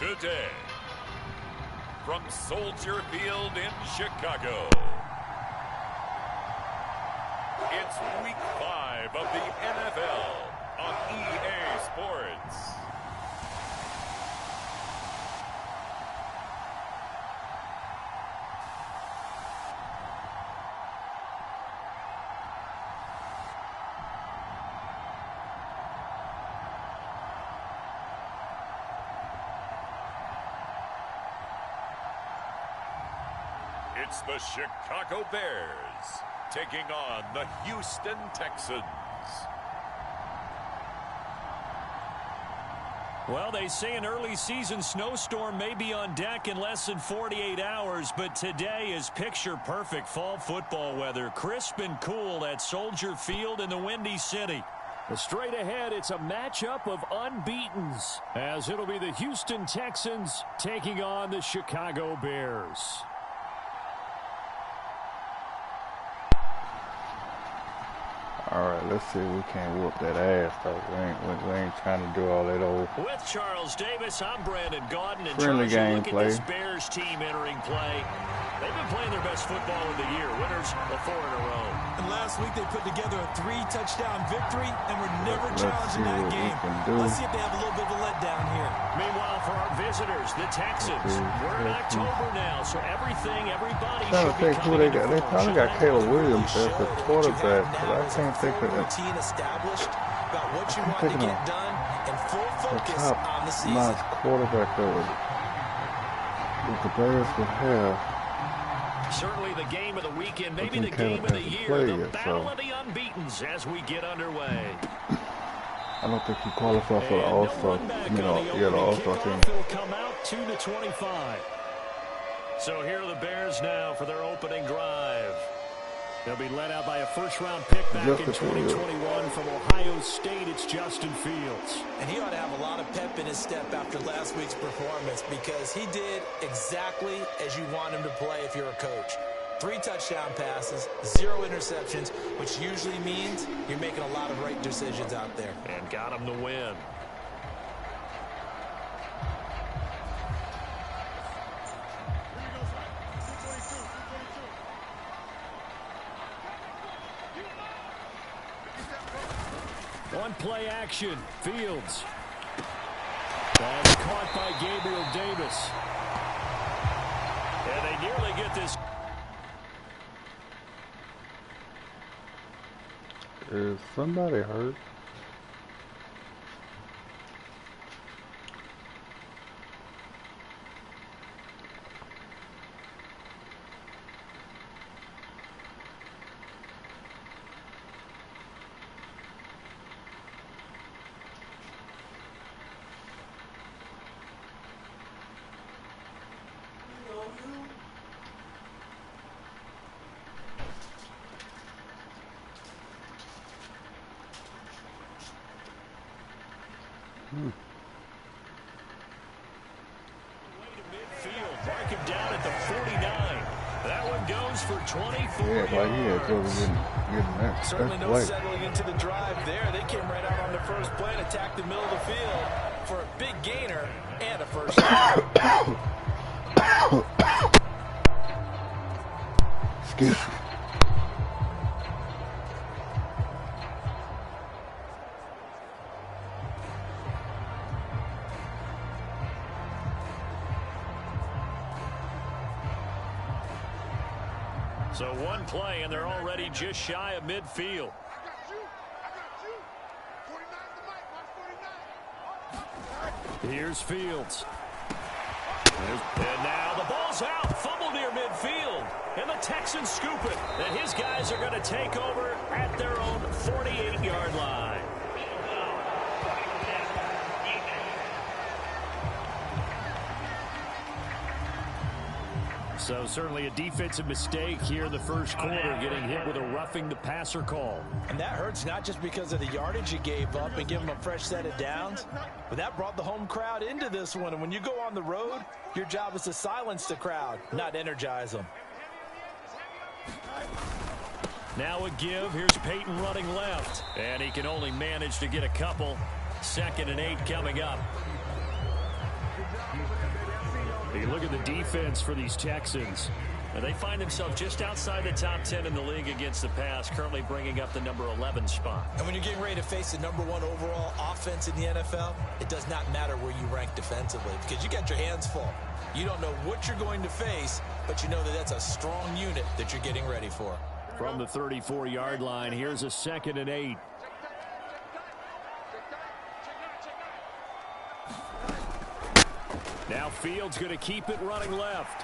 today. From Soldier Field in Chicago, it's Week 5 of the NFL on EA Sports. It's the Chicago Bears taking on the Houston Texans. Well, they say an early season snowstorm may be on deck in less than 48 hours, but today is picture-perfect fall football weather. Crisp and cool at Soldier Field in the Windy City. Straight ahead, it's a matchup of unbeatens, as it'll be the Houston Texans taking on the Chicago Bears. Alright, let's see if we can't whoop that ass, though. We ain't trying to do all that old With Charles Davis, I'm Brandon Gaudin. And friendly Charles, game look play. at this Bears team entering play. They've been playing their best football of the year. Winners of 4 in a row. And last week they put together a 3-touchdown victory, and we're never challenging that game. Let's see if they have a little bit of a letdown here. Meanwhile, for our visitors, the Texans, we're in October now, so everybody I'm trying to think should be who coming they got. into They probably got form. Caleb Williams as the quarterback, but I can't think of routine established about what you want to picking get done and full the focus top on the season. notch quarterback that the Bears would have. Certainly the game of the weekend, maybe the think game of the Caleb year, hasn't the played yet, battle so. of the unbeatens as we get underway. I don't think he qualified for the And All-Star, no back you know, on the the opening All-Star team. kickoff. It'll come out 2-25. So here are the Bears now for their opening drive. They'll be led out by a first-round pick back in 2021 from Ohio State. It's Justin Fields. And he ought to have a lot of pep in his step after last week's performance because he did exactly as you want him to play if you're a coach. 3 touchdown passes, 0 interceptions, which usually means you're making a lot of right decisions out there. And got him to win. On play action, Fields. That's caught by Gabriel Davis. And they nearly get this. Is somebody hurt? Midfield, mark him down at the 49. That one goes for 24 Yeah, like he had trouble getting that. Certainly That's no late. settling into the drive there. They came right out on the first play and attacked the middle of the field for a big gainer and a first down. Excuse me. So one play, and they're already just shy of midfield. Here's Fields. And now the ball's out. Fumble near midfield. And the Texans scoop it. And his guys are going to take over at their own 48-yard line. So certainly a defensive mistake here in the first quarter, getting hit with a roughing the passer call. And that hurts not just because of the yardage you gave up and give them a fresh set of downs, but that brought the home crowd into this one. And when you go on the road, your job is to silence the crowd, not energize them. Now a give. Here's Peyton running left. And he can only manage to get a couple. 2nd and 8 coming up. You look at the defense for these Texans. They find themselves just outside the top 10 in the league against the pass, currently bringing up the number 11 spot. And when you're getting ready to face the number 1 overall offense in the NFL, it does not matter where you rank defensively because you got your hands full. You don't know what you're going to face, but you know that that's a strong unit that you're getting ready for. From the 34-yard line, here's a 2nd and 8. Now Fields going to keep it running left.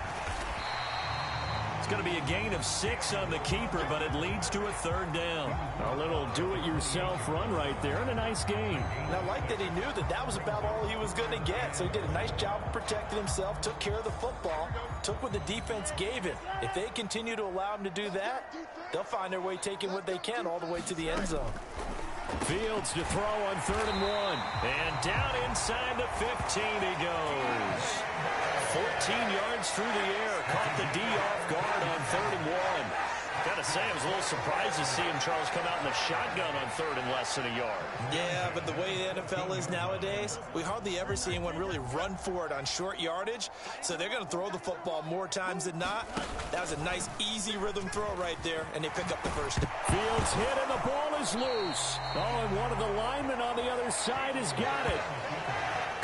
It's going to be a gain of 6 on the keeper, but it leads to a 3rd down. A little do-it-yourself run right there and a nice gain. And I like that he knew that that was about all he was going to get. So he did a nice job of protecting himself, took care of the football, took what the defense gave him. If they continue to allow him to do that, they'll find their way taking what they can all the way to the end zone. Fields to throw on 3rd and 1. And down inside the 15 he goes. 14 yards through the air. Caught the D off guard on 3rd and 1. Gotta say, I was a little surprised to see him, Charles, come out in the shotgun on 3rd and less than a yard. Yeah, but the way the NFL is nowadays, we hardly ever see anyone really run for it on short yardage. So they're going to throw the football more times than not. That was a nice, easy rhythm throw right there, and they pick up the first. Fields hit, and the ball is loose. Oh, and one of the linemen on the other side has got it.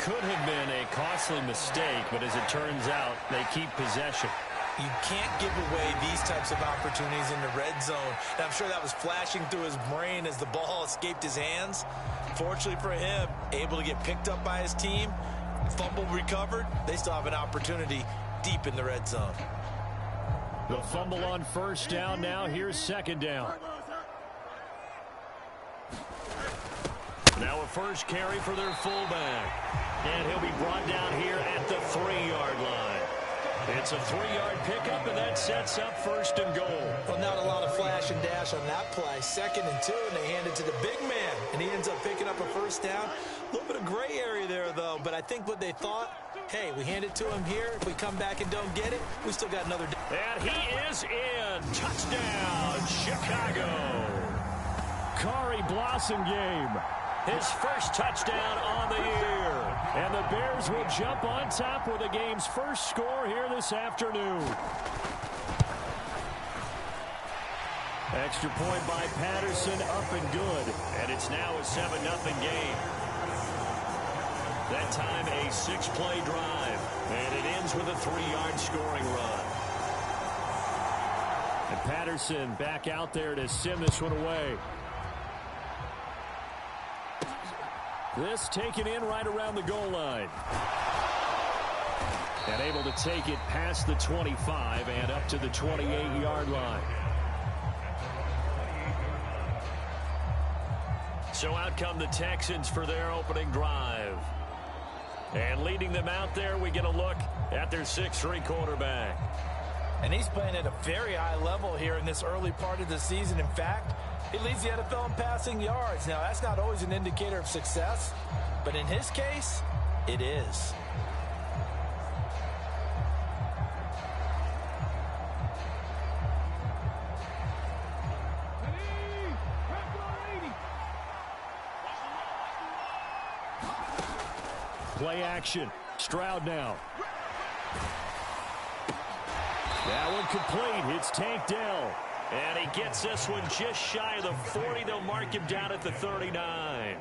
Could have been a costly mistake, but as it turns out, they keep possession. You can't give away these types of opportunities in the red zone. And I'm sure that was flashing through his brain as the ball escaped his hands. Fortunately for him, able to get picked up by his team, fumble recovered. They still have an opportunity deep in the red zone. The fumble on 1st down now. Here's 2nd down. Now a first carry for their fullback. And he'll be brought down here at the 3-yard line. It's a 3-yard pickup, and that sets up 1st and goal. Well, not a lot of flash and dash on that play. 2nd and 2, and they hand it to the big man, and he ends up picking up a 1st down. A little bit of gray area there, though, but I think what they thought, hey, we hand it to him here. If we come back and don't get it, we still got another down. And he is in. Touchdown, Chicago. Kari Blasingame. His first touchdown on the year. And the Bears will jump on top with the game's first score here this afternoon. Extra point by Patterson, up and good. And it's now a 7-0 game. That time a 6-play drive. And it ends with a 3-yard scoring run. And Patterson back out there to send this one away. This taken in right around the goal line. And able to take it past the 25 and up to the 28-yard line. So out come the Texans for their opening drive. And leading them out there, we get a look at their 6'3" quarterback. And he's playing at a very high level here in this early part of the season. In fact, he leads the NFL in passing yards. Now, that's not always an indicator of success, but in his case, it is. Play action. Stroud now. That one complete. It's Tank Dell. And he gets this one just shy of the 40. They'll mark him down at the 39.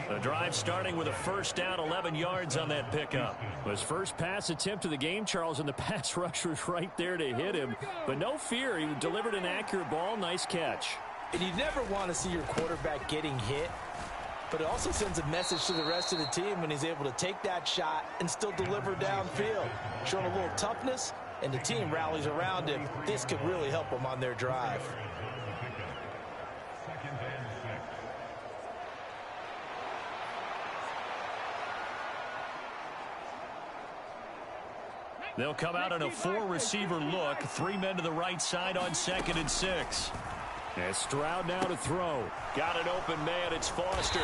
The drive starting with a 1st down, 11 yards on that pickup. His first pass attempt of the game, Charles, and the pass rusher was right there to hit him. But no fear, he delivered an accurate ball. Nice catch. And you never want to see your quarterback getting hit. But it also sends a message to the rest of the team when he's able to take that shot and still deliver downfield. Showing a little toughness, and the team rallies around him. This could really help them on their drive. They'll come out in a 4-receiver look. 3 men to the right side on 2nd and 6. And Stroud now to throw. Got an open man. It's Foster.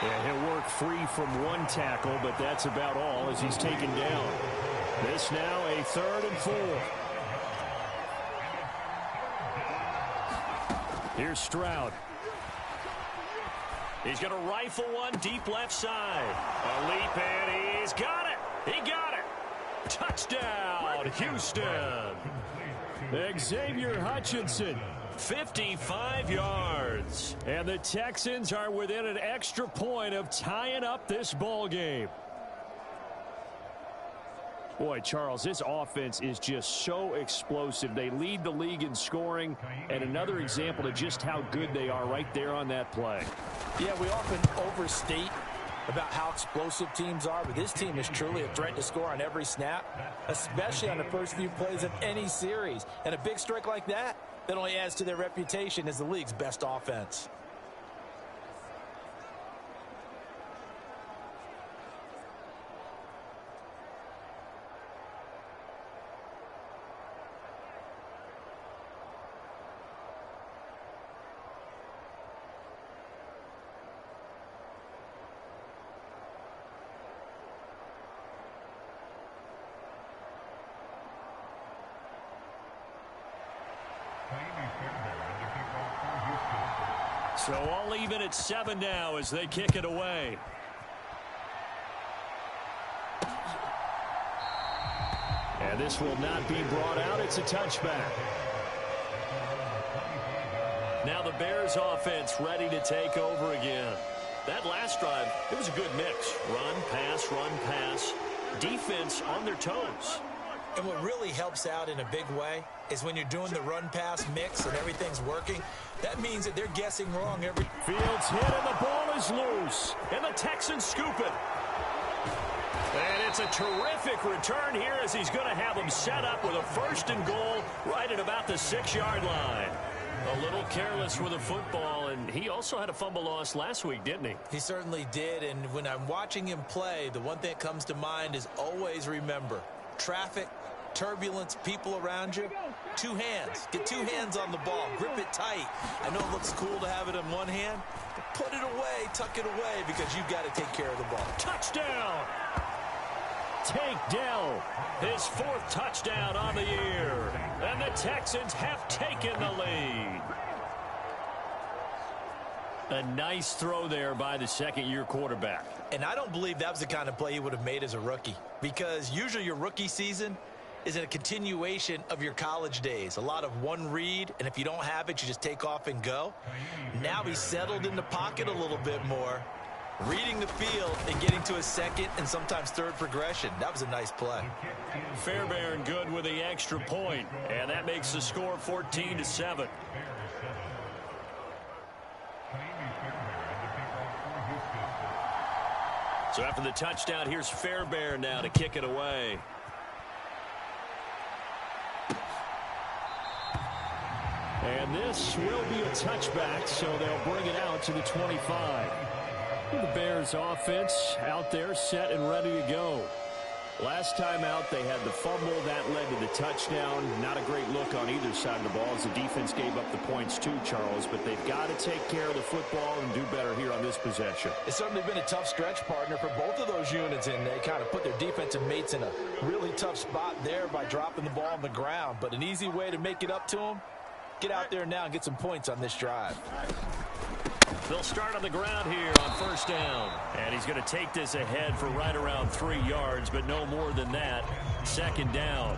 Yeah, he'll work free from one tackle, but that's about all as he's taken down. This now a 3rd and 4. Here's Stroud. He's going to rifle one deep left side. A leap, and he's got it. He got it. Touchdown, Houston. Xavier Hutchinson, 55 yards. And the Texans are within an extra point of tying up this ball game. Boy, Charles, this offense is just so explosive. They lead the league in scoring, and another example of just how good they are right there on that play. Yeah, we often overstate about how explosive teams are, but this team is truly a threat to score on every snap, especially on the first few plays of any series. And a big strike like that only adds to their reputation as the league's best offense. So all even at 7 now as they kick it away. And this will not be brought out. It's a touchback. Now the Bears offense ready to take over again. That last drive, it was a good mix. Run, pass, defense on their toes. And what really helps out in a big way is when you're doing the run-pass mix and everything's working, that means that they're guessing wrong every... Fields hit and the ball is loose. And the Texans scoop it. And it's a terrific return here as he's going to have them set up with a 1st and goal right at about the 6-yard line. A little careless with the football, and he also had a fumble loss last week, didn't he? He certainly did, and when I'm watching him play, the one thing that comes to mind is always remember, traffic, turbulence, people around you, 2 hands. Get 2 hands on the ball. Grip it tight. I know it looks cool to have it in one hand, but put it away, tuck it away, because you've got to take care of the ball. Touchdown! Tank Dell, his 4th touchdown on the year. And the Texans have taken the lead. A nice throw there by the 2nd-year quarterback. And I don't believe that was the kind of play he would have made as a rookie, because usually your rookie season is a continuation of your college days. A lot of one read, and if you don't have it, you just take off and go. Now he's settled in the pocket a little bit more, reading the field and getting to his 2nd and sometimes 3rd progression. That was a nice play. Fairbairn good with the extra point, and that makes the score 14-7. So after the touchdown, here's Fairbairn now to kick it away. And this will be a touchback, so they'll bring it out to the 25. The Bears offense out there set and ready to go. Last time out, they had the fumble. That led to the touchdown. Not a great look on either side of the ball as the defense gave up the points too, Charles. But they've got to take care of the football and do better here on this possession. It's certainly been a tough stretch, partner, for both of those units, and they kind of put their defensive mates in a really tough spot there by dropping the ball on the ground. But an easy way to make it up to them, get out there now and get some points on this drive. They'll start on the ground here on 1st down. And he's going to take this ahead for right around 3 yards, but no more than that. 2nd down.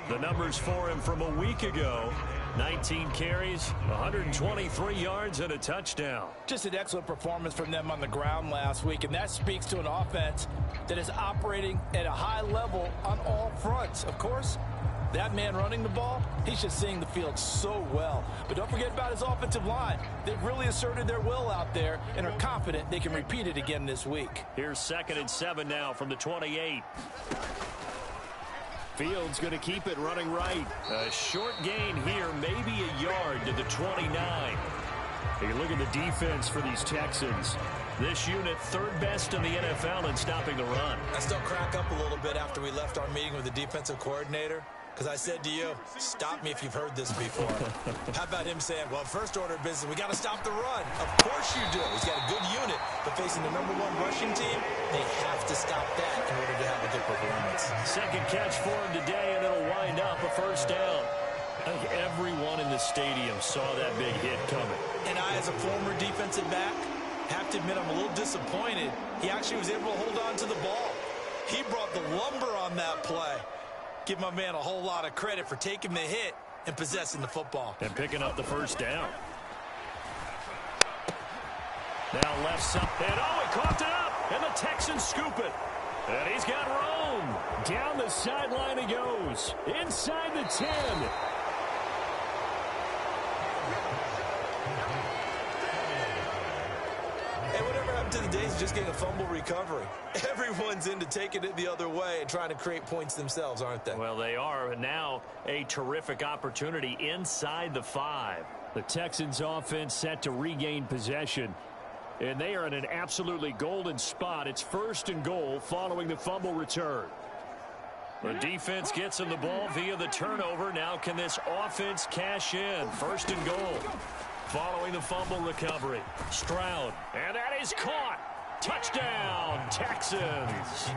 The numbers for him from a week ago. 19 carries, 123 yards, and a touchdown. Just an excellent performance from them on the ground last week, and that speaks to an offense that is operating at a high level on all fronts. Of course, that man running the ball, he's just seeing the field so well. But don't forget about his offensive line. They've really asserted their will out there and are confident they can repeat it again this week. Here's 2nd and 7 now from the 28. Fields going to keep it running right. A short gain here, maybe a yard to the 29. You look at the defense for these Texans. This unit 3rd best in the NFL in stopping the run. I still crack up a little bit after we left our meeting with the defensive coordinator, because I said to you, stop me if you've heard this before. How about him saying, well, first order of business, we got to stop the run. Of course you do. He's got a good unit, but facing the #1 rushing team, they have to stop that in order to have a good performance. 2nd catch for him today, and it'll wind up a 1st down. I think everyone in the stadium saw that big hit coming. And I, as a former defensive back, have to admit I'm a little disappointed. He actually was able to hold on to the ball. He brought the lumber on that play. Give my man a whole lot of credit for taking the hit and possessing the football. And picking up the first down. Now left side. And he coughed it up. And the Texans scoop it. And he's got room. Down the sideline he goes. Inside the 10. And whatever happened to the days of just getting a fumble recovery? Everyone's into taking it the other way and trying to create points themselves, aren't they? Well, they are. And now a terrific opportunity inside the 5. The Texans offense set to regain possession. And they are in an absolutely golden spot. It's 1st and goal following the fumble return. The defense gets him the ball via the turnover. Now can this offense cash in? 1st and goal following the fumble recovery. Stroud. And that is caught. Touchdown, Texans.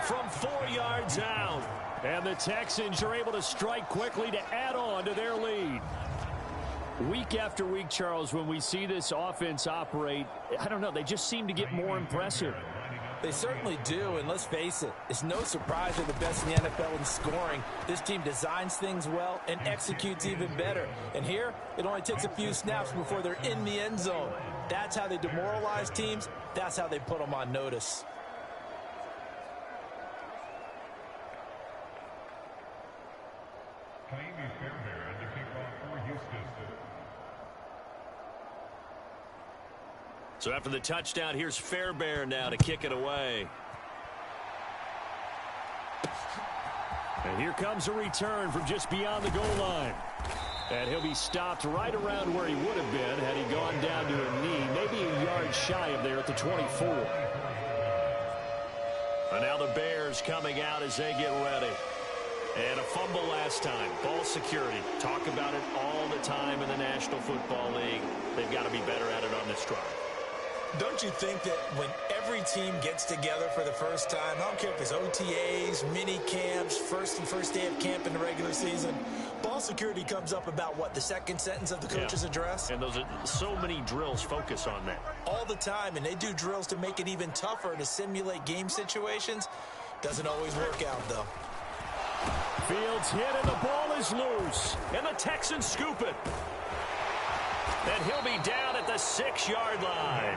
From 4 yards out. And the Texans are able to strike quickly to add on to their lead. Week after week, Charles, when we see this offense operate, I don't know, they just seem to get more impressive. They certainly do, and let's face it, it's no surprise they're the best in the NFL in scoring. This team designs things well and executes even better. And here, it only takes a few snaps before they're in the end zone. That's how they demoralize teams. That's how they put them on notice. So after the touchdown, here's Fairbairn now to kick it away. And here comes a return from just beyond the goal line. And he'll be stopped right around where he would have been had he gone down to a knee, maybe a yard shy of there at the 24. And now the Bears coming out as they get ready. And a fumble last time. Ball security. Talk about it all the time in the National Football League. They've got to be better at it on this drive. Don't you think that when every team gets together for the first time, I don't care if it's OTAs, mini camps, first day of camp in the regular season, ball security comes up about what, the second sentence of the coach's address? And those are so many drills focus on that. All the time, and they do drills to make it even tougher to simulate game situations. Doesn't always work out, though. Fields hit and the ball is loose. And the Texans scoop it. And he'll be down at the 6-yard line.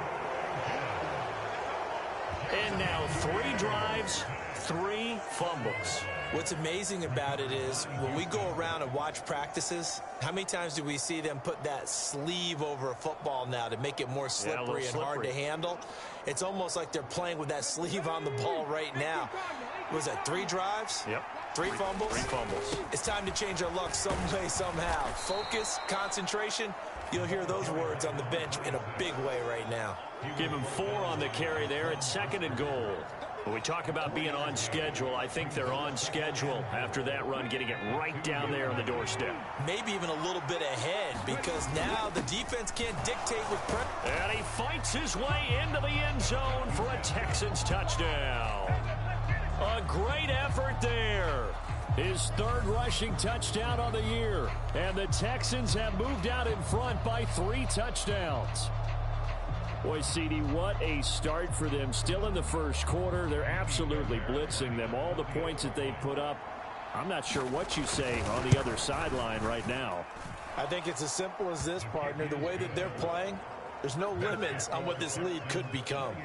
And now 3 drives, 3 fumbles. What's amazing about it is when we go around and watch practices, how many times do we see them put that sleeve over a football now to make it more slippery and hard to handle? It's almost like they're playing with that sleeve on the ball right now. Was that 3 drives? Yep. 3 fumbles? 3 fumbles. It's time to change our luck some way, somehow. Focus, concentration. You'll hear those words on the bench in a big way right now. Give him 4 on the carry there at 2nd and goal. When we talk about being on schedule, I think they're on schedule after that run, getting it right down there on the doorstep. Maybe even a little bit ahead because now the defense can't dictate with pressure. And he fights his way into the end zone for a Texans touchdown. A great effort there. His 3rd rushing touchdown on the year. And the Texans have moved out in front by 3 touchdowns. Boy, CD, what a start for them. Still in the first quarter. They're absolutely blitzing them. All the points that they put up, I'm not sure what you say on the other sideline right now. I think it's as simple as this, partner. The way that they're playing, there's no limits on what this lead could become.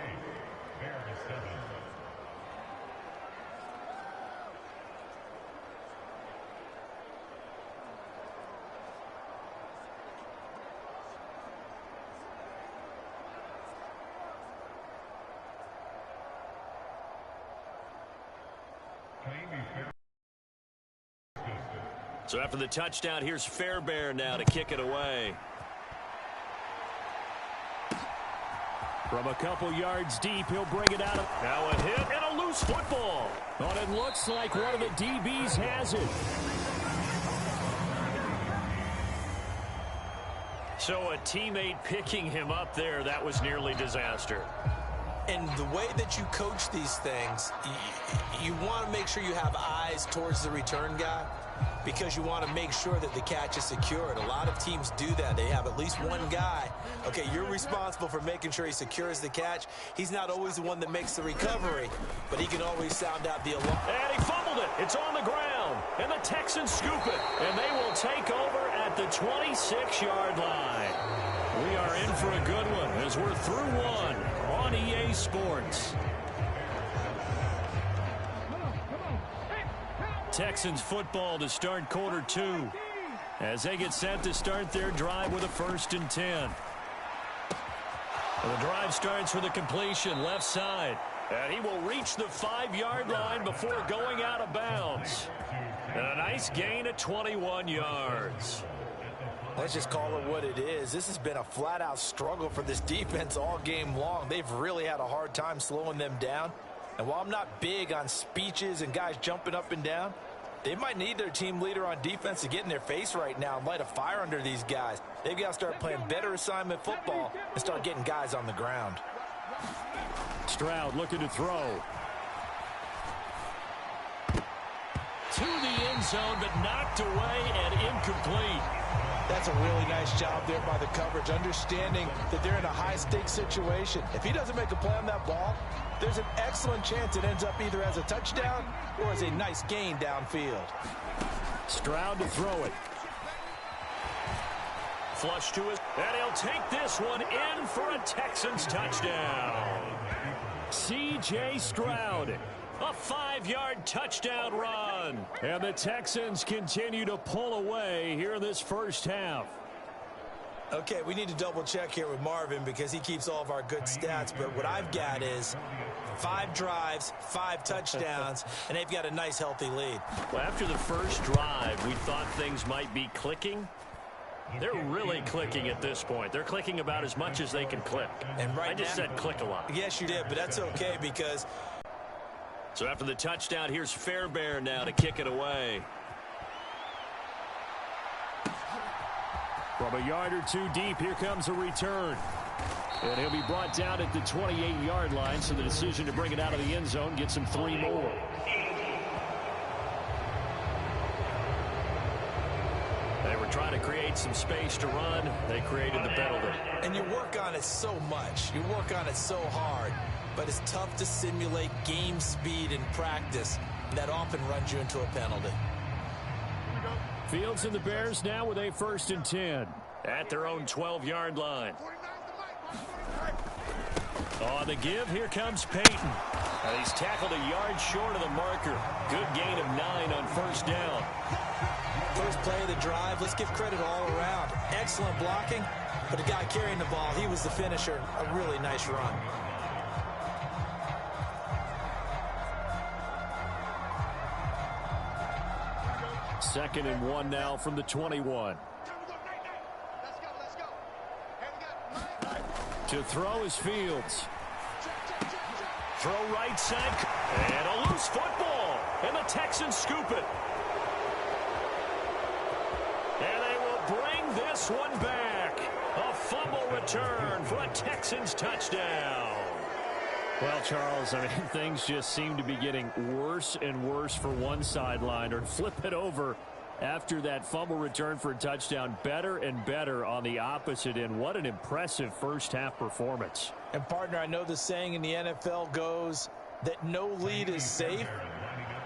So after the touchdown, here's Fairbairn now to kick it away. From a couple yards deep, he'll bring it out. Now a hit and a loose football. But it looks like one of the DBs has it. So a teammate picking him up there, that was nearly disaster. And the way that you coach these things, you want to make sure you have eyes towards the return guy. because you want to make sure that the catch is secured. A lot of teams do that. They have at least one guy. Okay, you're responsible for making sure he secures the catch. He's not always the one that makes the recovery, but he can always sound out the alarm. And he fumbled it. It's on the ground. And the Texans scoop it. And they will take over at the 26-yard line. We are in for a good one as we're through one on EA Sports. Texans football to start quarter 2 as they get set to start their drive with a 1st and 10. The drive starts with a completion left side. And he will reach the 5-yard line before going out of bounds. And a nice gain of 21 yards. Let's just call it what it is. This has been a flat-out struggle for this defense all game long. They've really had a hard time slowing them down. And while I'm not big on speeches and guys jumping up and down, they might need their team leader on defense to get in their face right now and light a fire under these guys. They've got to start playing better assignment football and start getting guys on the ground. Stroud looking to throw. To the end zone, but knocked away and incomplete. That's a really nice job there by the coverage, understanding that they're in a high-stakes situation. If he doesn't make a play on that ball, there's an excellent chance it ends up either as a touchdown or as a nice gain downfield. Stroud to throw it. Flush to his, and he'll take this one in for a Texans touchdown. C.J. Stroud. A 5-yard touchdown run. And the Texans continue to pull away here in this first half. Okay, we need to double check here with Marvin because he keeps all of our good stats. But what I've got is 5 drives, 5 touchdowns, and they've got a nice healthy lead. Well, after the first drive, we thought things might be clicking. They're really clicking at this point. They're clicking about as much as they can click. And right I just said click a lot. Yes, you did, but that's okay because... So after the touchdown, here's Fairbairn now to kick it away. From a yard or two deep, here comes a return. And he'll be brought down at the 28-yard line, so the decision to bring it out of the end zone gets him 3 more. They were trying to create some space to run. They created the penalty. And you work on it so much. You work on it so hard. But it's tough to simulate game speed in practice. That often runs you into a penalty. Fields and the Bears now with a 1st and 10 at their own 12-yard line. On the give, here comes Peyton. He's tackled a yard short of the marker. Good gain of 9 on 1st down. First play of the drive, let's give credit all around. Excellent blocking, but the guy carrying the ball, he was the finisher. A really nice run. Second and 1 now from the 21. To throw is Fields. Throw right side. And a loose football. And the Texans scoop it. And they will bring this one back. A fumble return for a Texans touchdown. Well, Charles, I mean, things just seem to be getting worse and worse for one sideline. Or flip it over after that fumble return for a touchdown. Better and better on the opposite end. What an impressive first-half performance. And, partner, I know the saying in the NFL goes that no lead is safe.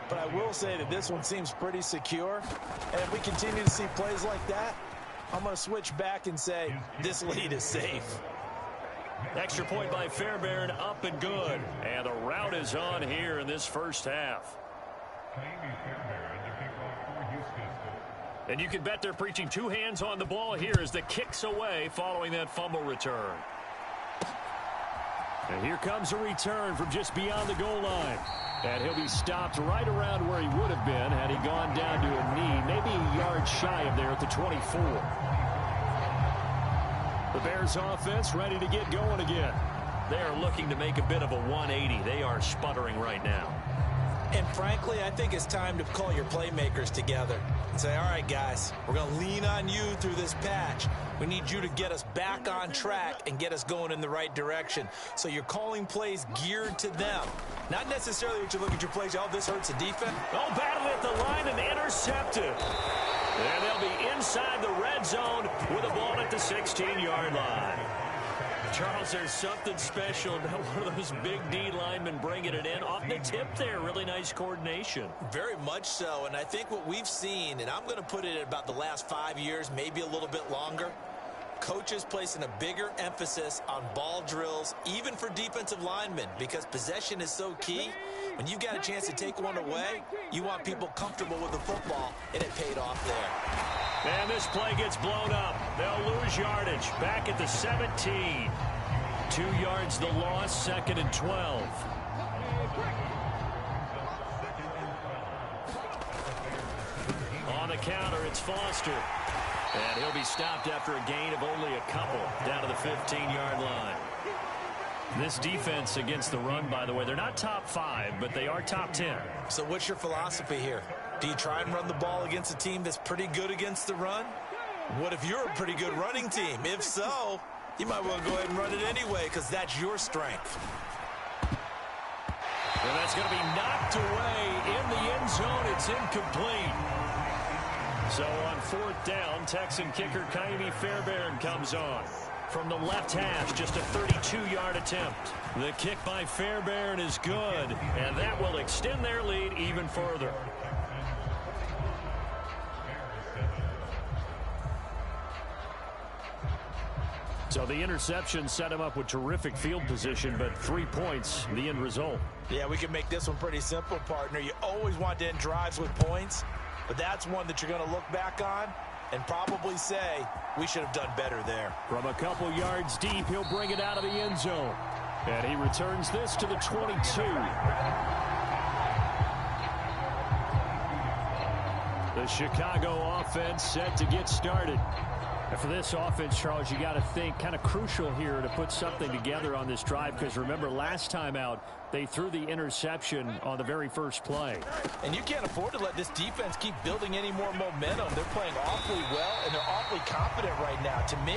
But I will say that this one seems pretty secure. And if we continue to see plays like that, I'm going to switch back and say this lead is safe. Extra point by Fairbairn, up and good. And the route is on here in this first half. And you can bet they're preaching 2 hands on the ball here as the kick's away following that fumble return. And here comes a return from just beyond the goal line. And he'll be stopped right around where he would have been had he gone down to a knee, maybe a yard shy of there at the 24. The Bears offense ready to get going again. They are looking to make a bit of a 180. They are sputtering right now. And frankly, I think it's time to call your playmakers together. and say, all right, guys, we're going to lean on you through this patch. We need you to get us back on track and get us going in the right direction. So you're calling plays geared to them. Not necessarily that you look at your plays, oh, this hurts the defense. Oh, battled at the line and intercepted. And they'll be inside the red zone with a ball at the 16-yard line. Charles, there's something special about one of those big D linemen bringing it in. Off the tip there, really nice coordination. Very much so, and I think what we've seen, and I'm going to put it at about the last 5 years, maybe a little bit longer, coaches placing a bigger emphasis on ball drills, even for defensive linemen, because possession is so key. When you've got a chance to take one away, you want people comfortable with the football, and it paid off there. And this play gets blown up. They'll lose yardage. Back at the 17. 2 yards the loss, 2nd and 12. On the counter, it's Foster. And he'll be stopped after a gain of only a couple down to the 15-yard line. This defense against the run, by the way, they're not top 5, but they are top 10. So what's your philosophy here? Do you try and run the ball against a team that's pretty good against the run? What if you're a pretty good running team? If so, you might well go ahead and run it anyway because that's your strength. And that's going to be knocked away in the end zone. It's incomplete. So on 4th down, Texan kicker Kaimi Fairbairn comes on. From the left hash, just a 32-yard attempt. The kick by Fairbairn is good, and that will extend their lead even further. So the interception set him up with terrific field position, but 3 points, the end result. Yeah, we can make this one pretty simple, partner. You always want to end drives with points, but that's one that you're going to look back on and probably say, we should have done better there. From a couple yards deep, he'll bring it out of the end zone. And he returns this to the 22. The Chicago offense set to get started. And for this offense, Charles, you got to think kind of crucial here to put something together on this drive, because remember last time out they threw the interception on the very first play. And you can't afford to let this defense keep building any more momentum. They're playing awfully well and they're awfully confident right now. To me,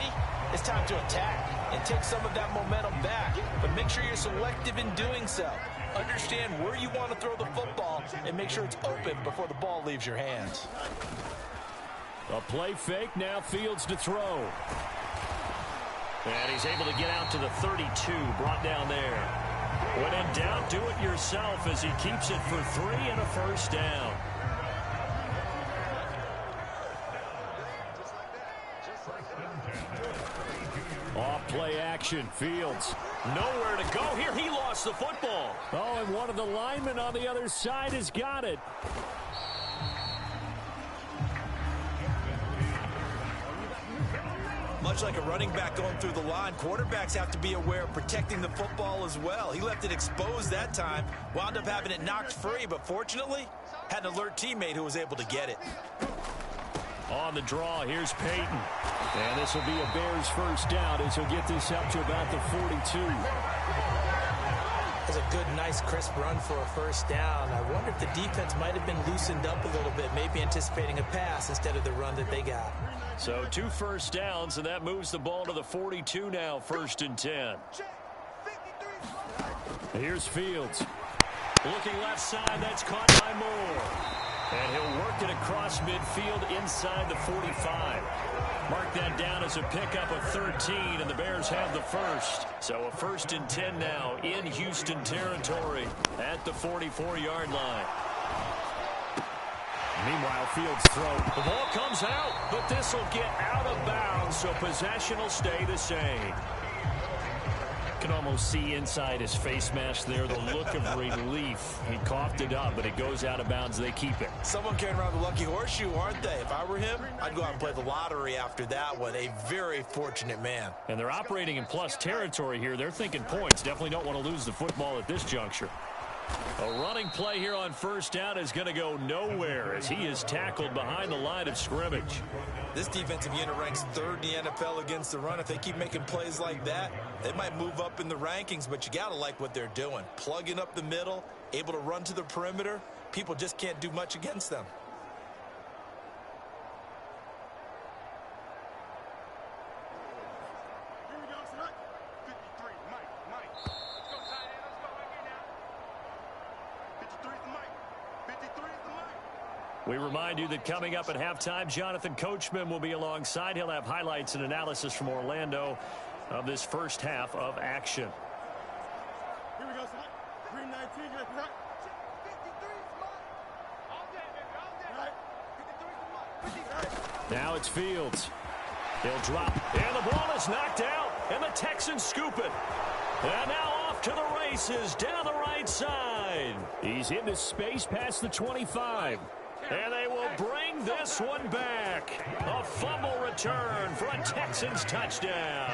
it's time to attack and take some of that momentum back, but make sure you're selective in doing so. Understand where you want to throw the football and make sure it's open before the ball leaves your hands. A play fake, now Fields to throw. And he's able to get out to the 32, brought down there. When in doubt, do it yourself as he keeps it for 3 and a first down. Off play action, Fields. Nowhere to go here. He lost the football. Oh, and one of the linemen on the other side has got it. Much like a running back going through the line, quarterbacks have to be aware of protecting the football as well. He left it exposed that time, wound up having it knocked free, but fortunately, had an alert teammate who was able to get it. On the draw, here's Peyton. And this will be a Bears first down as he'll get this up to about the 42. That's a good, nice, crisp run for a first down. I wonder if the defense might have been loosened up a little bit, maybe anticipating a pass instead of the run that they got. So 2 first downs, and that moves the ball to the 42 now, 1st and 10. Here's Fields. Looking left side, that's caught by Moore. And he'll work it across midfield inside the 45. Mark that down as a pickup of 13, and the Bears have the first. So a 1st and 10 now in Houston territory at the 44-yard line. Meanwhile, Fields throw. The ball comes out, but this will get out of bounds, so possession will stay the same. You can almost see inside his face mask there the look of relief. He coughed it up, but it goes out of bounds. They keep it. Someone carrying around the lucky horseshoe, aren't they? If I were him, I'd go out and play the lottery after that one. A very fortunate man. And they're operating in plus territory here. They're thinking points. Definitely don't want to lose the football at this juncture. A running play here on first down is going to go nowhere as he is tackled behind the line of scrimmage. This defensive unit ranks 3rd in the NFL against the run. If they keep making plays like that, they might move up in the rankings, but you got to like what they're doing. Plugging up the middle, able to run to the perimeter. People just can't do much against them. We remind you that coming up at halftime, Jonathan Coachman will be alongside. He'll have highlights and analysis from Orlando of this first half of action. Here we go, son. 319, get it. Now it's Fields. He'll drop, and the ball is knocked out, and the Texans scoop it. And now off to the races down the right side. He's into space past the 25. And they will bring this one back. A fumble return for a Texans touchdown.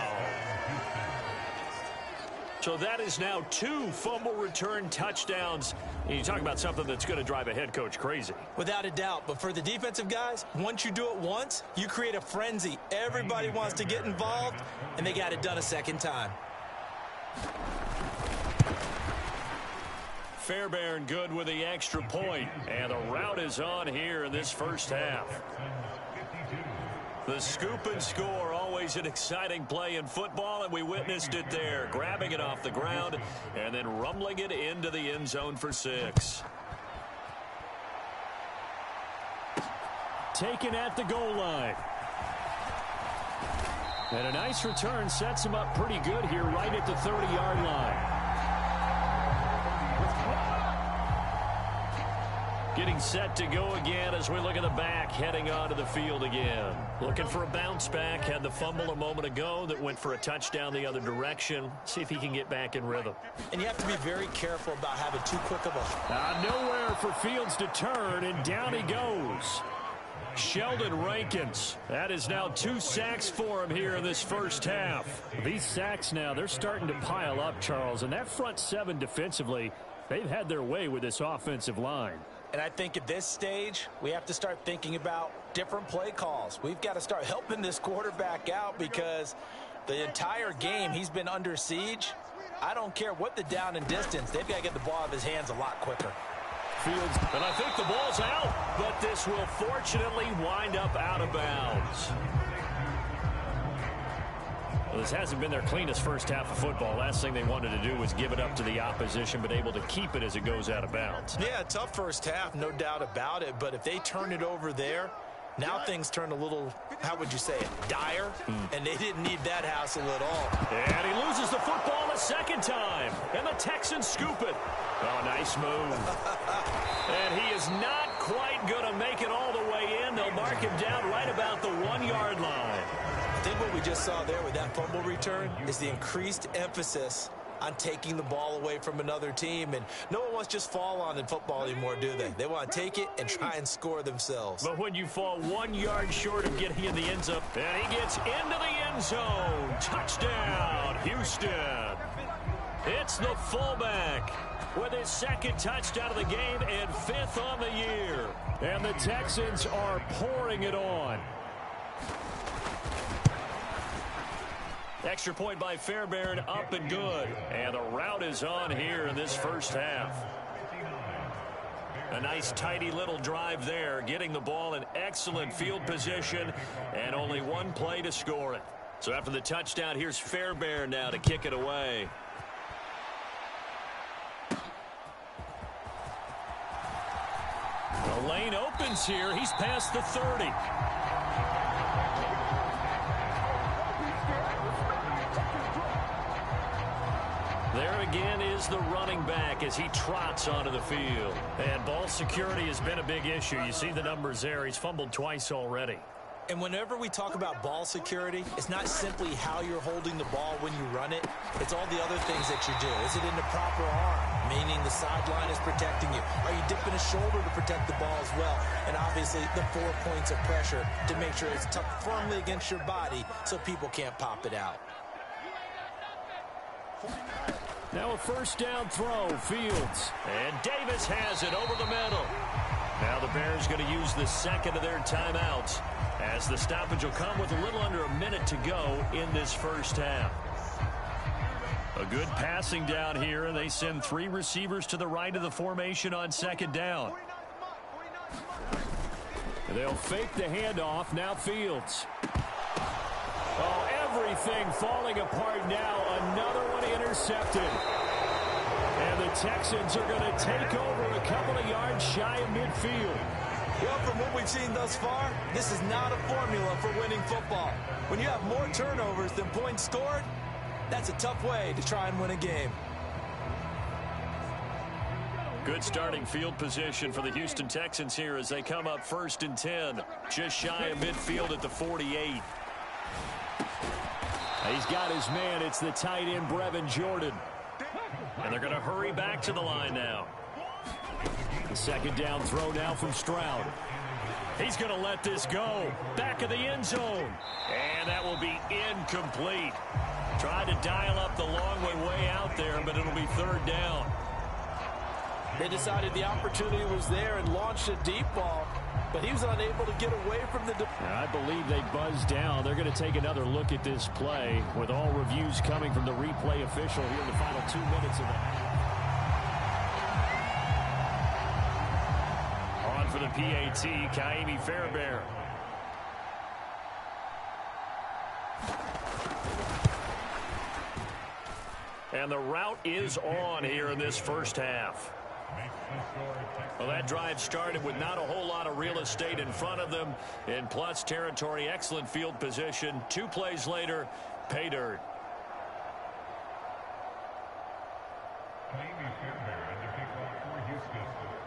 So that is now 2 fumble return touchdowns. And you talk about something that's going to drive a head coach crazy. Without a doubt. But for the defensive guys, once you do it once, you create a frenzy. Everybody wants to get involved, and they got it done a second time. Fairbairn good with the extra point. And the route is on here in this first half. The scoop and score, always an exciting play in football, and we witnessed it there. Grabbing it off the ground and then rumbling it into the end zone for 6. Taken at the goal line. And a nice return sets him up pretty good here right at the 30-yard line. Getting set to go again as we look at the back heading onto the field again. Looking for a bounce back. Had the fumble a moment ago that went for a touchdown the other direction. See if he can get back in rhythm. And you have to be very careful about having too quick of a... Nowhere for Fields to turn, and down he goes. Sheldon Rankins. That is now 2 sacks for him here in this first half. These sacks now, they're starting to pile up, Charles. And that front 7 defensively, they've had their way with this offensive line. And I think at this stage, we have to start thinking about different play calls. We've got to start helping this quarterback out because the entire game he's been under siege. I don't care what the down and distance. They've got to get the ball out of his hands a lot quicker. Fields, and I think the ball's out, but this will fortunately wind up out of bounds. Well, this hasn't been their cleanest first half of football. Last thing they wanted to do was give it up to the opposition, but able to keep it as it goes out of bounds. Yeah, tough first half, no doubt about it. But if they turn it over there, now things turn a little, how would you say it, dire? And they didn't need that hassle at all. And he loses the football a second time. And the Texans scoop it. Oh, nice move. And he is not quite going to make it all the way in. They'll mark him down right about the 1-yard line. I think what we just saw there with that fumble return is the increased emphasis on taking the ball away from another team. And no one wants to just fall on in football anymore, do they? They want to take it and try and score themselves. But when you fall 1 yard short of getting in the end zone, and he gets into the end zone. Touchdown, Houston. It's the fullback with his 2nd touchdown of the game and 5th on the year. And the Texans are pouring it on. Extra point by Fairbairn, up and good. And the route is on here in this first half. A nice tidy little drive there, getting the ball in excellent field position, and only 1 play to score it. So after the touchdown, here's Fairbairn now to kick it away. The lane opens here. He's past the 30. There again is the running back as he trots onto the field. And ball security has been a big issue. You see the numbers there. He's fumbled twice already. And whenever we talk about ball security, it's not simply how you're holding the ball when you run it. It's all the other things that you do. Is it in the proper arm, meaning the sideline is protecting you? Are you dipping a shoulder to protect the ball as well? And obviously the 4 points of pressure to make sure it's tucked firmly against your body so people can't pop it out. Now a first down throw, Fields. And Davis has it over the middle. Now the Bears going to use the 2nd of their timeouts as the stoppage will come with a little under a minute to go in this first half. A good passing down here, and they send 3 receivers to the right of the formation on 2nd down. They'll fake the handoff. Now Fields. Oh, everything falling apart now. Another one intercepted. And the Texans are going to take over a couple of yards shy of midfield. Well, from what we've seen thus far, this is not a formula for winning football. When you have more turnovers than points scored, that's a tough way to try and win a game. Good starting field position for the Houston Texans here as they come up 1st and 10. Just shy of midfield at the 48. He's got his man. It's the tight end, Brevin Jordan. And they're going to hurry back to the line now. The second down throw now from Stroud. He's going to let this go. Back of the end zone. And that will be incomplete. Tried to dial up the long way out there, but it'll be 3rd down. They decided the opportunity was there and launched a deep ball, but he was unable to get away from the... I believe they buzzed down. They're going to take another look at this play with all reviews coming from the replay official here in the final 2 minutes of the half. On for the PAT, Kaimi Fairbairn. And the route is on here in this first half. Well, that drive started with not a whole lot of real estate in front of them. In plus territory, excellent field position. 2 plays later, pay dirt.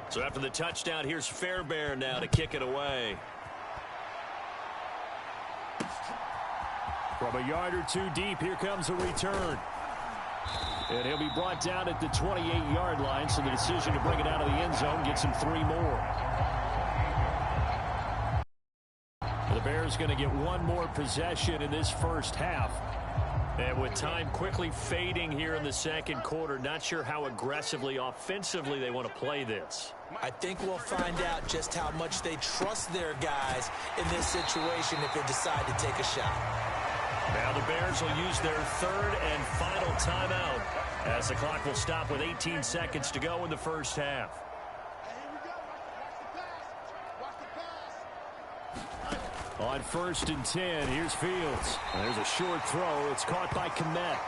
So after the touchdown, here's Fairbairn now to kick it away. From a yard or 2 deep, here comes a return. And he'll be brought down at the 28-yard line, so the decision to bring it out of the end zone gets him 3 more. The Bears going to get 1 more possession in this first half. And with time quickly fading here in the second quarter, not sure how aggressively, offensively they want to play this. I think we'll find out just how much they trust their guys in this situation if they decide to take a shot. Now the Bears will use their 3rd and final timeout as the clock will stop with 18 seconds to go in the first half. On 1st and 10, here's Fields. And there's a short throw. It's caught by Kmet.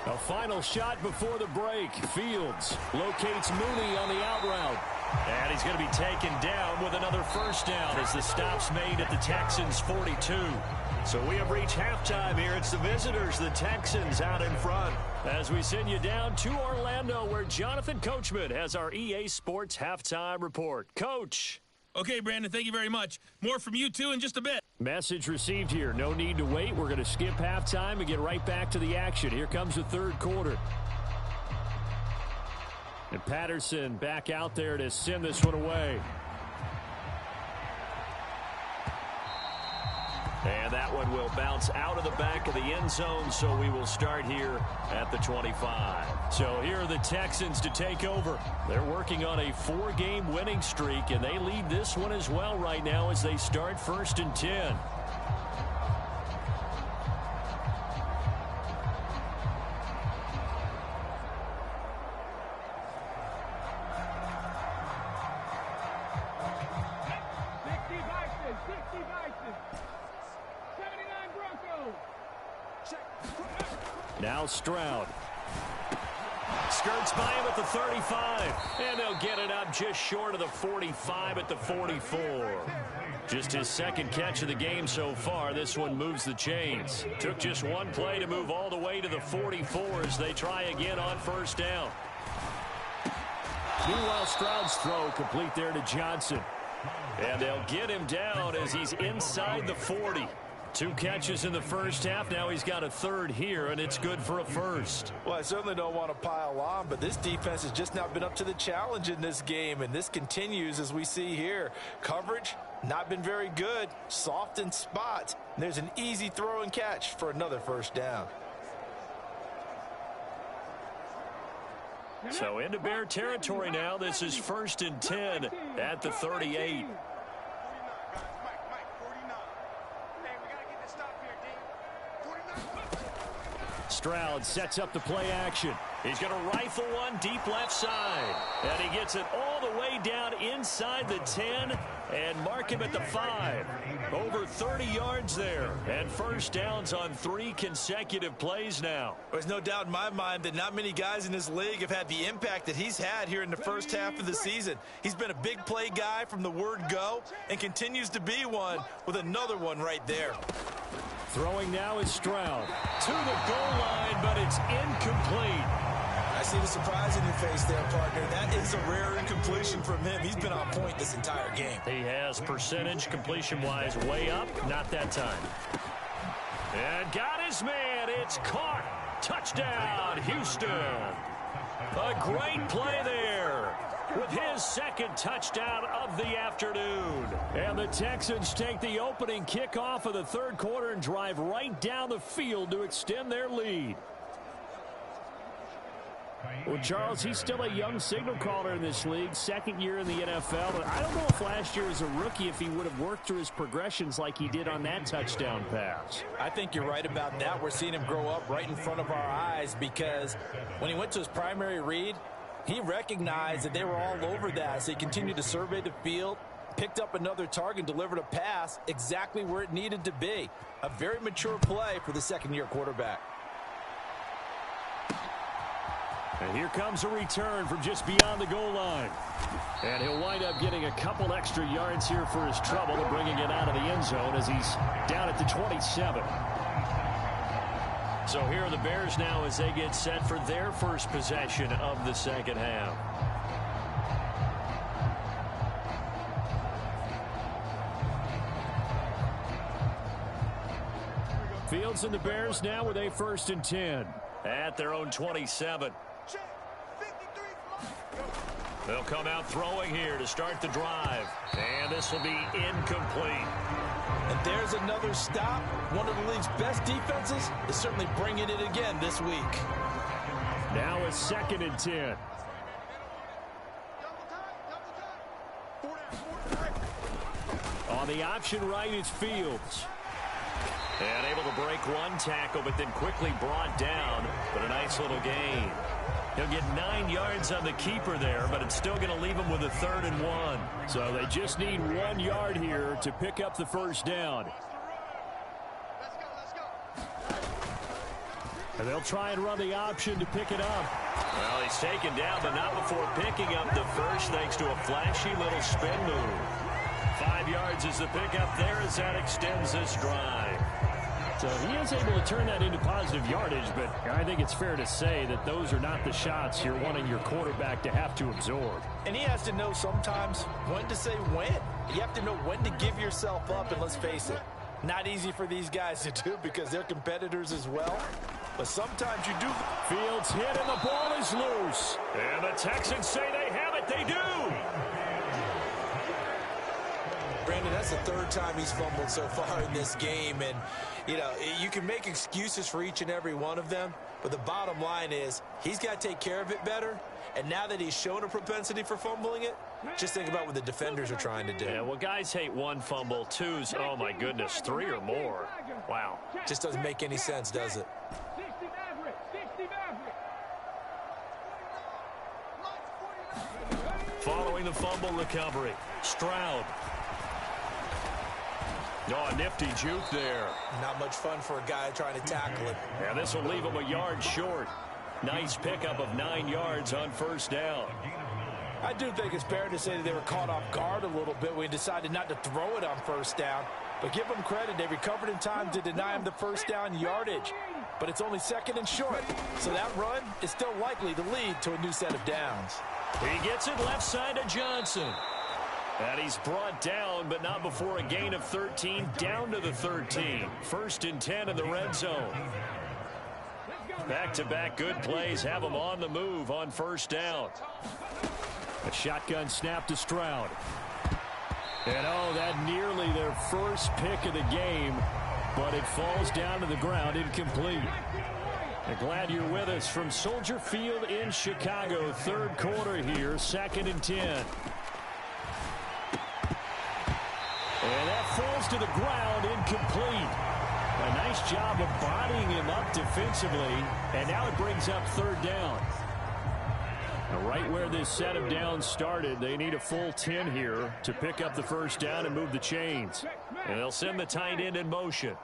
A final shot before the break. Fields locates Mooney on the out route. And he's going to be taken down with another first down as the stop's made at the Texans' 42. So we have reached halftime here. It's the visitors, the Texans, out in front. As we send you down to Orlando, where Jonathan Coachman has our EA Sports halftime report. Coach. Okay, Brandon, thank you very much. More from you two in just a bit. Message received here. No need to wait. We're going to skip halftime and get right back to the action. Here comes the 3rd quarter. And Patterson back out there to send this one away. And that one will bounce out of the back of the end zone, so we will start here at the 25. So here are the Texans to take over. They're working on a 4-game winning streak, and they lead this one as well right now as they start 1st and 10. Now Stroud. Skirts by him at the 35. And they'll get it up just short of the 45 at the 44. Just his 2nd catch of the game so far. This one moves the chains. Took just 1 play to move all the way to the 44 as they try again on 1st down. Meanwhile, Stroud's throw complete there to Johnson. And they'll get him down as he's inside the 40. 2 catches in the first half. Now he's got a 3rd here, and it's good for a 1st. Well, I certainly don't want to pile on, but this defense has just not been up to the challenge in this game, and this continues as we see here. Coverage, not been very good. Soft in spots. There's an easy throw and catch for another 1st down. So into Bear territory now. This is 1st and 10 at the 38. Stroud sets up the play action. He's going to rifle one deep left side. And he gets it all the way down inside the 10 and mark him at the 5. Over 30 yards there. And first downs on 3 consecutive plays now. There's no doubt in my mind that not many guys in this league have had the impact that he's had here in the first half of the season. He's been a big play guy from the word go and continues to be one with another one right there. Throwing now is Stroud. To the goal line, but it's incomplete. I see the surprise in your face there, partner. That is a rare incompletion from him. He's been on point this entire game. He has percentage completion-wise way up. Not that time. And got his man. It's caught. Touchdown, Houston. A great play there with his second touchdown of the afternoon. And the Texans take the opening kickoff of the third quarter and drive right down the field to extend their lead. Well, Charles, he's still a young signal caller in this league, second year in the NFL. But I don't know if last year as a rookie if he would have worked through his progressions like he did on that touchdown pass. I think you're right about that. We're seeing him grow up right in front of our eyes because when he went to his primary read, he recognized that they were all over that. So he continued to survey the field, picked up another target, delivered a pass exactly where it needed to be. A very mature play for the second-year quarterback. And here comes a return from just beyond the goal line. And he'll wind up getting a couple extra yards here for his trouble and bringing it out of the end zone as he's down at the 27. So here are the Bears now as they get set for their first possession of the second half. Fields and the Bears now with a 1st and 10 at their own 27. They'll come out throwing here to start the drive. And this will be incomplete. And there's another stop. One of the league's best defenses is certainly bringing it again this week. Now a 2nd and 10. On the option right, it's Fields. And able to break one tackle, but then quickly brought down. But a nice little gain. He'll get 9 yards on the keeper there, but it's still going to leave him with a 3rd and 1. So they just need 1 yard here to pick up the first down. And they'll try and run the option to pick it up. Well, he's taken down, but not before picking up the first thanks to a flashy little spin move. 5 yards is the pickup there as that extends this drive. So he is able to turn that into positive yardage, but I think it's fair to say that those are not the shots you're wanting your quarterback to have to absorb. And he has to know sometimes when to say when. You have to know when to give yourself up, and let's face it, not easy for these guys to do because they're competitors as well. But sometimes you do. Fields hit and the ball is loose. And the Texans say they have it. They do. Brandon, that's the 3rd time he's fumbled so far in this game. And, you know, you can make excuses for each and every one of them. But the bottom line is he's got to take care of it better. And now that he's shown a propensity for fumbling it, just think about what the defenders are trying to do. Yeah, well, guys hate 1 fumble, 2's, oh, my goodness, 3 or more. Wow. Just doesn't make any sense, does it? Following the fumble recovery, Stroud. Oh, a nifty juke there. Not much fun for a guy trying to tackle it. And this will leave him a yard short. Nice pickup of 9 yards on first down. I do think it's fair to say that they were caught off guard a little bit when he decided not to throw it on first down. But give them credit. They recovered in time to deny him the first down yardage. But it's only 2nd and short. So that run is still likely to lead to a new set of downs. He gets it left side to Johnson. And he's brought down, but not before a gain of 13, down to the 13. 1st and 10 in the red zone. Back-to-back good plays have him on the move on first down. A shotgun snap to Stroud. And, oh, that nearly their first pick of the game, but it falls down to the ground incomplete. I'm glad you're with us from Soldier Field in Chicago. 3rd quarter here, 2nd and 10. And that falls to the ground, incomplete. A nice job of bodying him up defensively, and now it brings up 3rd down. Right where this set of downs started, they need a full 10 here to pick up the first down and move the chains. And they'll send the tight end in motion.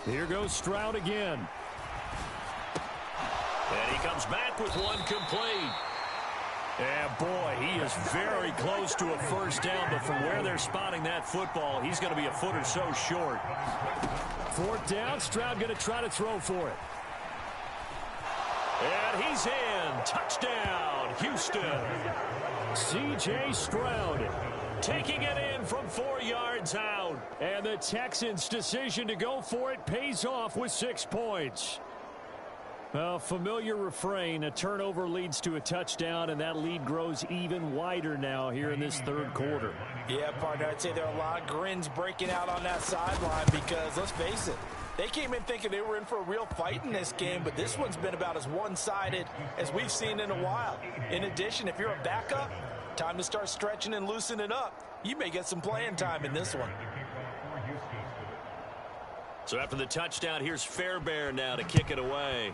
Here goes Stroud again. And he comes back with one complete. And boy, he is very close to a first down, but from where they're spotting that football, he's going to be a foot or so short. Fourth down, Stroud going to try to throw for it. And he's in. Touchdown, Houston. C.J. Stroud taking it in from 4 yards out. And the Texans' decision to go for it pays off with 6 points. A familiar refrain, a turnover leads to a touchdown, and that lead grows even wider now here in this third quarter. Yeah, partner, I'd say there are a lot of grins breaking out on that sideline because, let's face it, they came in thinking they were in for a real fight in this game, but this one's been about as one-sided as we've seen in a while. In addition, if you're a backup, time to start stretching and loosening up. You may get some playing time in this one. So after the touchdown, here's Fairbairn now to kick it away.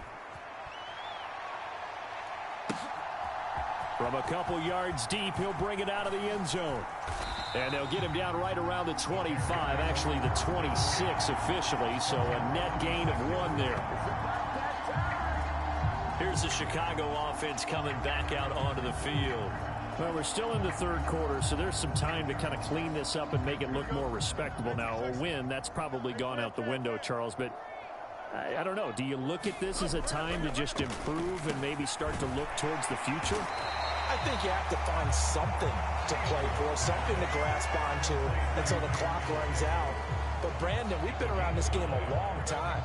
From a couple yards deep, he'll bring it out of the end zone. And they'll get him down right around the 25, actually the 26 officially, so a net gain of 1 there. Here's the Chicago offense coming back out onto the field. Well, we're still in the third quarter, so there's some time to kind of clean this up and make it look more respectable. Now, a win, that's probably gone out the window, Charles, but I don't know. Do you look at this as a time to just improve and maybe start to look towards the future? I think you have to find something to play for, something to grasp onto until the clock runs out. But, Brandon, we've been around this game a long time.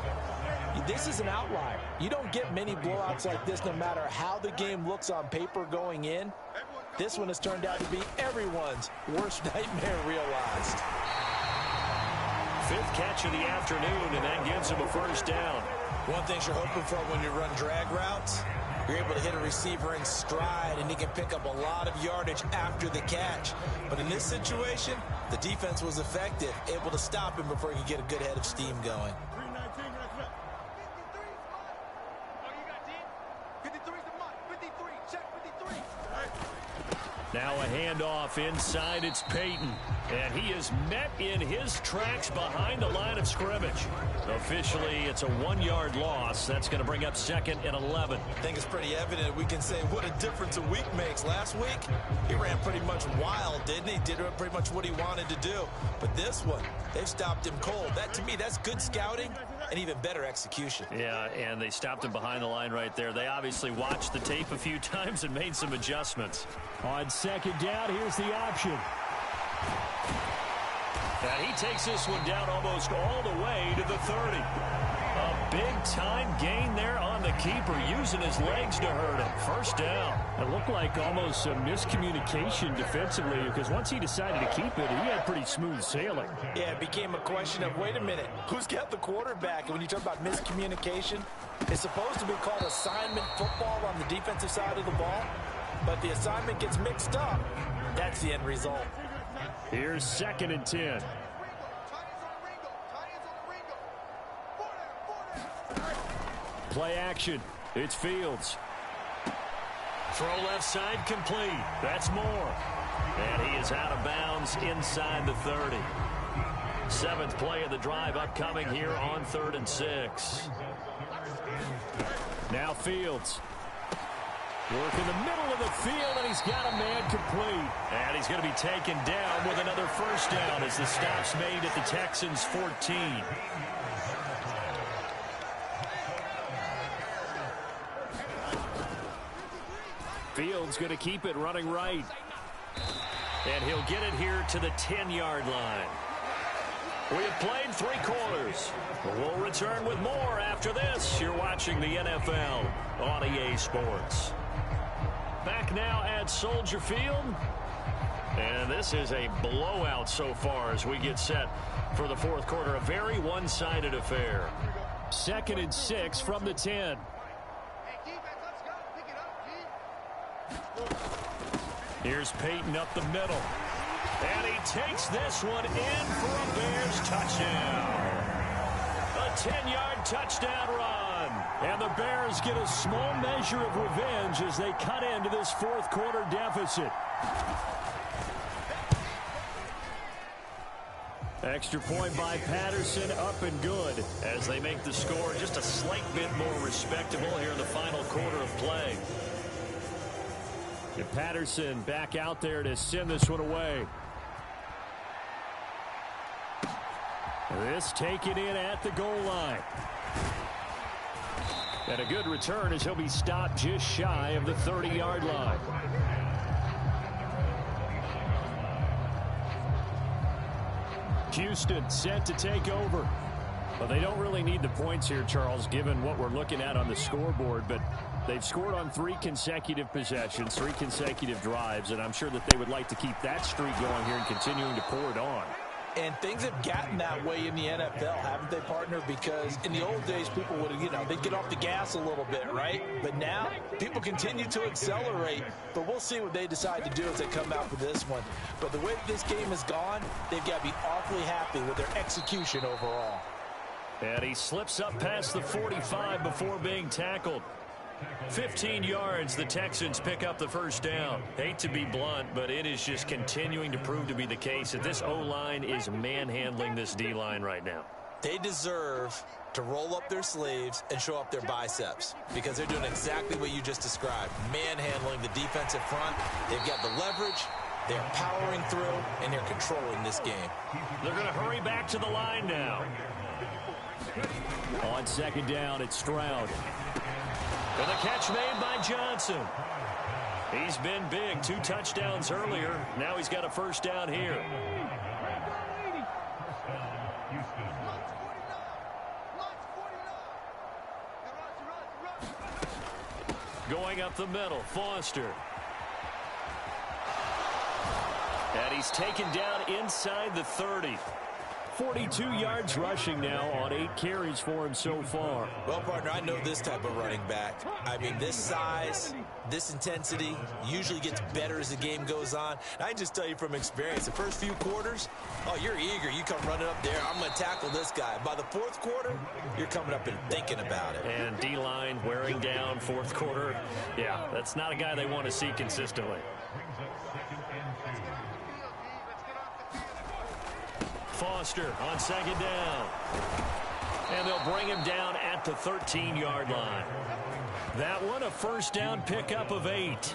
This is an outlier. You don't get many blowouts like this no matter how the game looks on paper going in. This one has turned out to be everyone's worst nightmare realized. 5th catch of the afternoon, and that gives him a first down. One thing you're hoping for when you run drag routes, you're able to hit a receiver in stride, and he can pick up a lot of yardage after the catch. But in this situation, the defense was effective, able to stop him before he could get a good head of steam going. Now a handoff inside, it's Peyton. And he is met in his tracks behind the line of scrimmage. Officially, it's a 1-yard loss. That's going to bring up 2nd and 11. I think it's pretty evident we can say what a difference a week makes. Last week, he ran pretty much wild, didn't he? Did pretty much what he wanted to do. But this one, they've stopped him cold. That, to me, that's good scouting and even better execution. Yeah, and they stopped him behind the line right there. They obviously watched the tape a few times and made some adjustments. On 2nd down, here's the option. And he takes this one down almost all the way to the 30. A big-time gain there on the keeper, using his legs to hurt him. First down. It looked like almost a miscommunication defensively, because once he decided to keep it, he had pretty smooth sailing. Yeah, it became a question of, wait a minute, who's got the quarterback? And when you talk about miscommunication, it's supposed to be called assignment football on the defensive side of the ball. But the assignment gets mixed up. That's the end result. Here's 2nd and 10. Play action. It's Fields. Throw left side complete. That's Moore. And he is out of bounds inside the 30. 7th play of the drive upcoming here on 3rd and 6. Now Fields. Work in the middle of the field, and he's got a man complete. And he's going to be taken down with another first down as the stop's made at the Texans' 14. Fields going to keep it running right. And he'll get it here to the 10-yard line. We have played 3 quarters. We'll return with more after this. You're watching the NFL on EA Sports. Back now at Soldier Field. And this is a blowout so far as we get set for the 4th quarter. A very one-sided affair. 2nd and 6 from the 10. Here's Peyton up the middle. And he takes this one in for a Bears touchdown. A a 10-yard touchdown run. And the Bears get a small measure of revenge as they cut into this fourth quarter deficit. Extra point by Patterson, up and good, as they make the score just a slight bit more respectable here in the final quarter of play. And Patterson back out there to send this one away. This taken in at the goal line. And a good return as he'll be stopped just shy of the 30-yard line. Houston set to take over. Well, they don't really need the points here, Charles, given what we're looking at on the scoreboard, but they've scored on 3 consecutive possessions, 3 consecutive drives, and I'm sure that they would like to keep that streak going here and continuing to pour it on. And things have gotten that way in the NFL, haven't they, partner? Because in the old days, people would, they'd get off the gas a little bit, right? But now, people continue to accelerate. But we'll see what they decide to do as they come out with this one. But the way that this game has gone, they've got to be awfully happy with their execution overall. And he slips up past the 45 before being tackled. 15 yards, the Texans pick up the first down. Hate to be blunt, but it is just continuing to prove to be the case that this O-line is manhandling this D-line right now. They deserve to roll up their sleeves and show up their biceps because they're doing exactly what you just described, manhandling the defensive front. They've got the leverage, they're powering through, and they're controlling this game. They're going to hurry back to the line now. On second down, it's Stroud. And the catch made by Johnson. He's been big. 2 touchdowns earlier. Now he's got a first down here. Going up the middle, Foster. And he's taken down inside the 30. 42 yards rushing now on 8 carries for him so far. Well, partner, I know this type of running back. I mean, this size, this intensity usually gets better as the game goes on. And I can just tell you from experience, the first few quarters, oh, you're eager. You come running up there, I'm going to tackle this guy. By the fourth quarter, you're coming up and thinking about it. And D-line wearing down fourth quarter. Yeah, that's not a guy they want to see consistently. Foster on second down. And they'll bring him down at the 13-yard line. That one, a first down pickup of 8.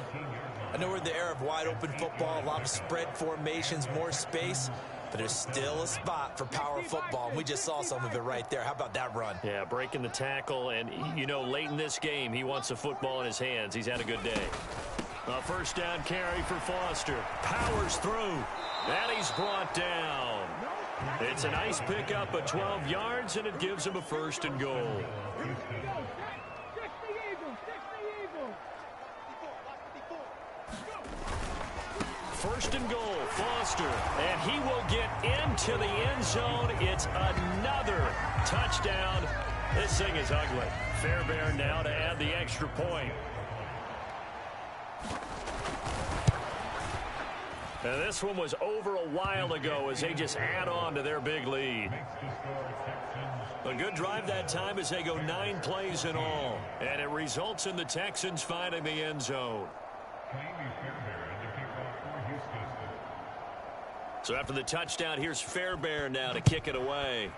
I know we're in the era of wide-open football, a lot of spread formations, more space, but there's still a spot for power football, and we just saw some of it right there. How about that run? Yeah, breaking the tackle, and, late in this game, he wants the football in his hands. He's had a good day. A first down carry for Foster. Powers through, and he's brought down. It's a nice pickup of 12 yards, and it gives him a first and goal. First and goal, Foster, and he will get into the end zone. It's another touchdown. This thing is ugly. Fairbairn now to add the extra point. Now, this one was over a while ago as they just add on to their big lead. A good drive that time as they go 9 plays in all. And it results in the Texans finding the end zone. So after the touchdown, here's Fairbairn now to kick it away.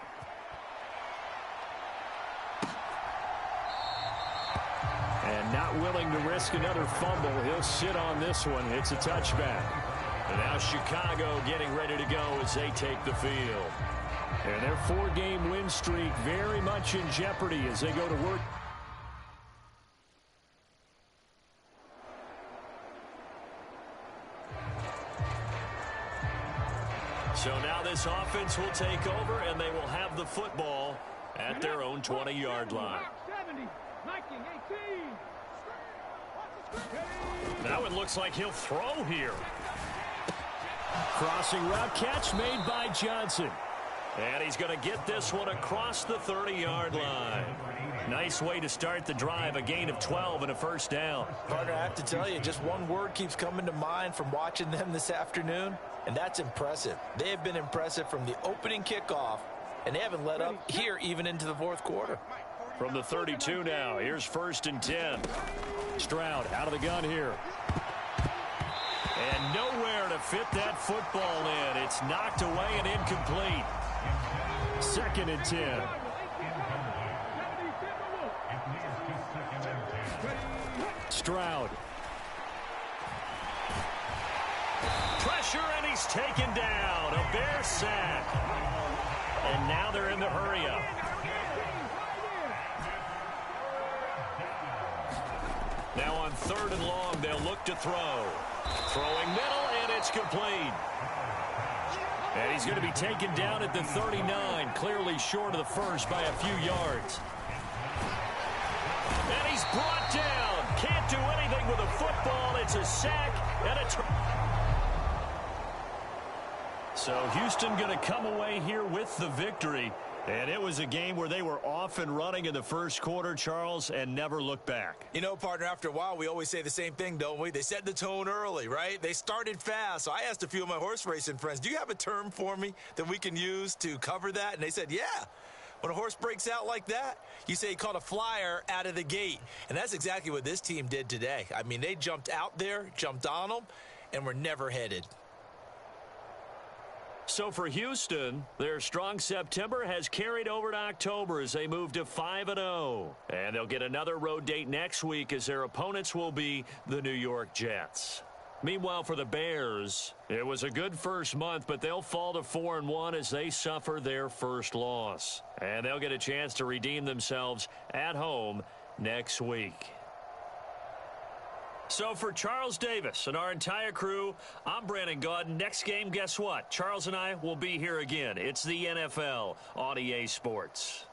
And not willing to risk another fumble. He'll sit on this one. It's a touchback. And now Chicago getting ready to go as they take the field. And their 4-game win streak very much in jeopardy as they go to work. So now this offense will take over, and they will have the football at their own 20-yard line. That one looks like he'll throw here. Crossing route catch made by Johnson. And he's going to get this one across the 30-yard line. Nice way to start the drive, a gain of 12 and a first down. Partner, I have to tell you, just one word keeps coming to mind from watching them this afternoon, and that's impressive. They have been impressive from the opening kickoff, and they haven't let up here even into the fourth quarter. From the 32 now, here's 1st and 10. Stroud out of the gun here. And nowhere to fit that football in. It's knocked away and incomplete. 2nd and 10. Stroud. Pressure, and he's taken down. A Bear sack. And now they're in the hurry-up. Now on 3rd and long, they'll look to throw. Throwing middle, and it's complete. And he's going to be taken down at the 39, clearly short of the first by a few yards. And he's brought down. Can't do anything with a football. It's a sack and a So Houston going to come away here with the victory. And it was a game where they were off and running in the first quarter, Charles, and never looked back. You know, partner, after a while, we always say the same thing, don't we? They set the tone early, right? They started fast. So I asked a few of my horse racing friends, do you have a term for me that we can use to cover that? And they said, yeah. When a horse breaks out like that, you say he caught a flyer out of the gate. And that's exactly what this team did today. I mean, they jumped out there, jumped on them, and were never headed. So for Houston, their strong September has carried over to October as they move to 5-0. And they'll get another road date next week as their opponents will be the New York Jets. Meanwhile, for the Bears, it was a good first month, but they'll fall to 4-1 as they suffer their first loss. And they'll get a chance to redeem themselves at home next week. So for Charles Davis and our entire crew, I'm Brandon Gaudin. Next game, guess what? Charles and I will be here again. It's the NFL on EA Sports.